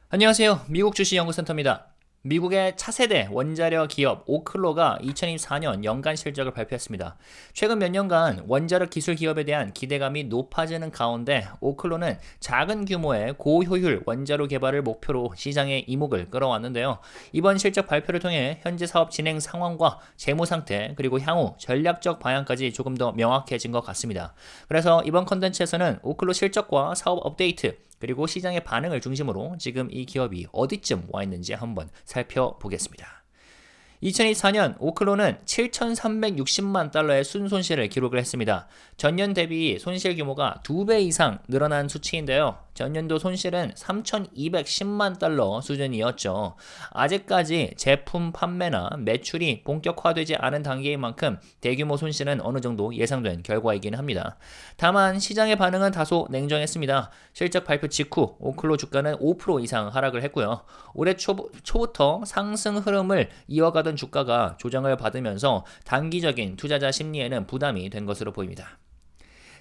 안녕하세요. 미국 주식 연구센터입니다. 미국의 차세대 원자력 기업 오클로가 2024년 연간 실적을 발표했습니다. 최근 몇 년간 원자력 기술 기업에 대한 기대감이 높아지는 가운데 오클로는 작은 규모의 고효율 원자로 개발을 목표로 시장의 이목을 끌어왔는데요. 이번 실적 발표를 통해 현재 사업 진행 상황과 재무 상태 그리고 향후 전략적 방향까지 조금 더 명확해진 것 같습니다. 그래서 이번 컨텐츠에서는 오클로 실적과 사업 업데이트 그리고 시장의 반응을 중심으로 지금 이 기업이 어디쯤 와 있는지 한번 살펴보겠습니다. 2024년 오클로는 7,360만 달러의 순손실을 기록을 했습니다. 전년 대비 손실 규모가 2배 이상 늘어난 수치인데요. 전년도 손실은 3,210만 달러 수준이었죠. 아직까지 제품 판매나 매출이 본격화되지 않은 단계인 만큼 대규모 손실은 어느 정도 예상된 결과이긴 합니다. 다만 시장의 반응은 다소 냉정했습니다. 실적 발표 직후 오클로 주가는 5% 이상 하락을 했고요. 올해 초부터 상승 흐름을 이어가던 주가가 조정을 받으면서 단기적인 투자자 심리에는 부담이 된 것으로 보입니다.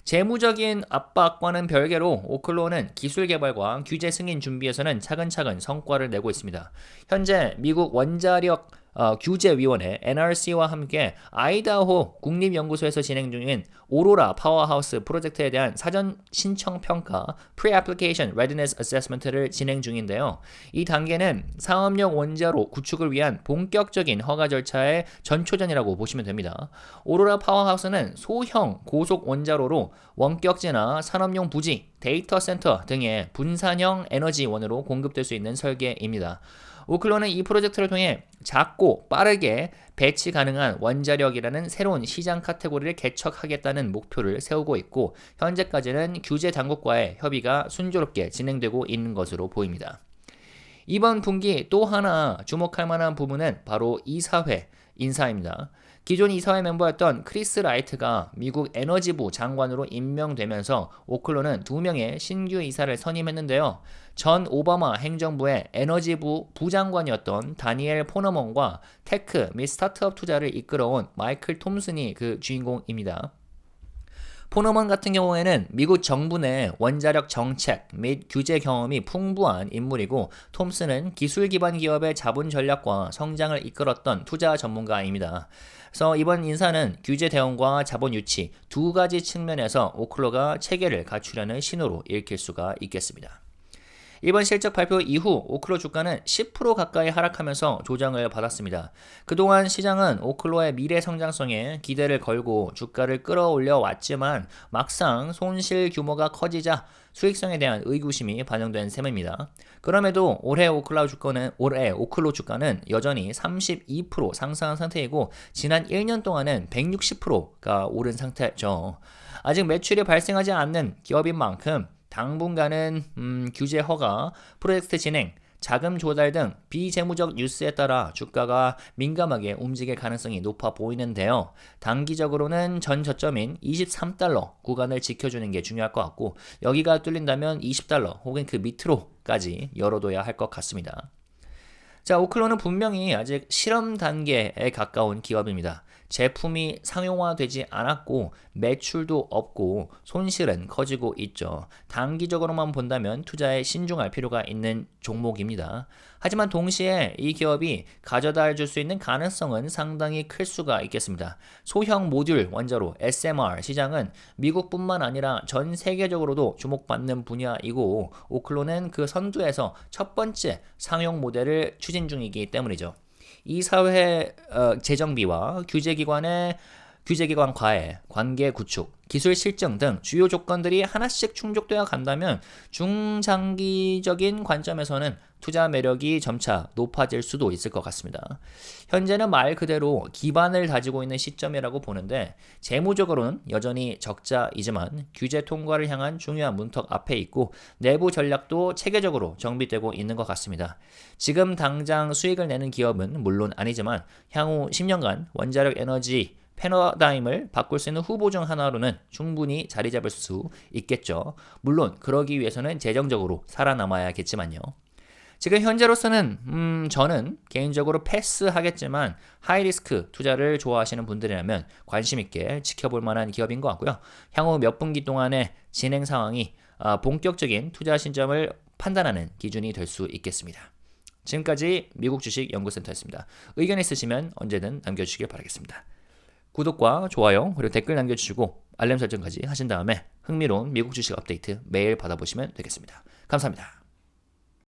재무적인 압박과는 별개로 오클로는 기술 개발과 규제 승인 준비에서는 차근차근 성과를 내고 있습니다. 현재 미국 원자력 규제위원회 NRC와 함께 아이다호 국립연구소에서 진행 중인 오로라 파워하우스 프로젝트에 대한 사전 신청 평가 Pre-Application Readiness Assessment를 진행 중인데요. 이 단계는 사업용 원자로 구축을 위한 본격적인 허가 절차의 전초전이라고 보시면 됩니다. 오로라 파워하우스는 소형 고속 원자로로 원격지나 산업용 부지, 데이터 센터 등의 분산형 에너지원으로 공급될 수 있는 설계입니다. 오클로는 이 프로젝트를 통해 작고 빠르게 배치 가능한 원자력이라는 새로운 시장 카테고리를 개척하겠다는 목표를 세우고 있고 현재까지는 규제 당국과의 협의가 순조롭게 진행되고 있는 것으로 보입니다. 이번 분기 또 하나 주목할 만한 부분은 바로 이사회 인사입니다. 기존 이사회 멤버였던 크리스 라이트가 미국 에너지부 장관으로 임명되면서 오클로는 2명의 신규 이사를 선임했는데요. 전 오바마 행정부의 에너지부 부장관이었던 다니엘 포너먼과 테크 및 스타트업 투자를 이끌어온 마이클 톰슨이 그 주인공입니다. 포너먼 같은 경우에는 미국 정부 내 원자력 정책 및 규제 경험이 풍부한 인물이고 톰슨은 기술 기반 기업의 자본 전략과 성장을 이끌었던 투자 전문가입니다. 그래서 이번 인사는 규제 대응과 자본 유치 두 가지 측면에서 오클로가 체계를 갖추려는 신호로 읽힐 수가 있겠습니다. 이번 실적 발표 이후 오클로 주가는 10% 가까이 하락하면서 조정을 받았습니다. 그동안 시장은 오클로의 미래 성장성에 기대를 걸고 주가를 끌어올려 왔지만 막상 손실 규모가 커지자 수익성에 대한 의구심이 반영된 셈입니다. 그럼에도 올해 오클로 주가는 여전히 32% 상승한 상태이고 지난 1년 동안은 160%가 오른 상태죠. 아직 매출이 발생하지 않는 기업인 만큼 당분간은 규제 허가, 프로젝트 진행, 자금 조달 등 비재무적 뉴스에 따라 주가가 민감하게 움직일 가능성이 높아 보이는데요. 단기적으로는 전 저점인 23달러 구간을 지켜주는 게 중요할 것 같고 여기가 뚫린다면 20달러 혹은 그 밑으로까지 열어둬야 할 것 같습니다. 자, 오클로는 분명히 아직 실험 단계에 가까운 기업입니다. 제품이 상용화되지 않았고 매출도 없고 손실은 커지고 있죠. 단기적으로만 본다면 투자에 신중할 필요가 있는 종목입니다. 하지만 동시에 이 기업이 가져다 줄 수 있는 가능성은 상당히 클 수가 있겠습니다. 소형 모듈 원자로 SMR 시장은 미국뿐만 아니라 전 세계적으로도 주목받는 분야이고 오클로는 그 선두에서 첫 번째 상용 모델을 추진 중이기 때문이죠. 이사회 재정비와 규제기관 과외, 관계 구축, 기술 실증 등 주요 조건들이 하나씩 충족되어 간다면 중장기적인 관점에서는 투자 매력이 점차 높아질 수도 있을 것 같습니다. 현재는 말 그대로 기반을 다지고 있는 시점이라고 보는데 재무적으로는 여전히 적자이지만 규제 통과를 향한 중요한 문턱 앞에 있고 내부 전략도 체계적으로 정비되고 있는 것 같습니다. 지금 당장 수익을 내는 기업은 물론 아니지만 향후 10년간 원자력 에너지 패러다임을 바꿀 수 있는 후보 중 하나로는 충분히 자리 잡을 수 있겠죠. 물론 그러기 위해서는 재정적으로 살아남아야겠지만요. 지금 현재로서는 저는 개인적으로 패스하겠지만 하이리스크 투자를 좋아하시는 분들이라면 관심 있게 지켜볼 만한 기업인 것 같고요. 향후 몇 분기 동안의 진행 상황이 본격적인 투자 신점을 판단하는 기준이 될 수 있겠습니다. 지금까지 미국 주식 연구센터였습니다. 의견 있으시면 언제든 남겨주시길 바라겠습니다. 구독과 좋아요 그리고 댓글 남겨주시고 알림 설정까지 하신 다음에 흥미로운 미국 주식 업데이트 매일 받아보시면 되겠습니다. 감사합니다.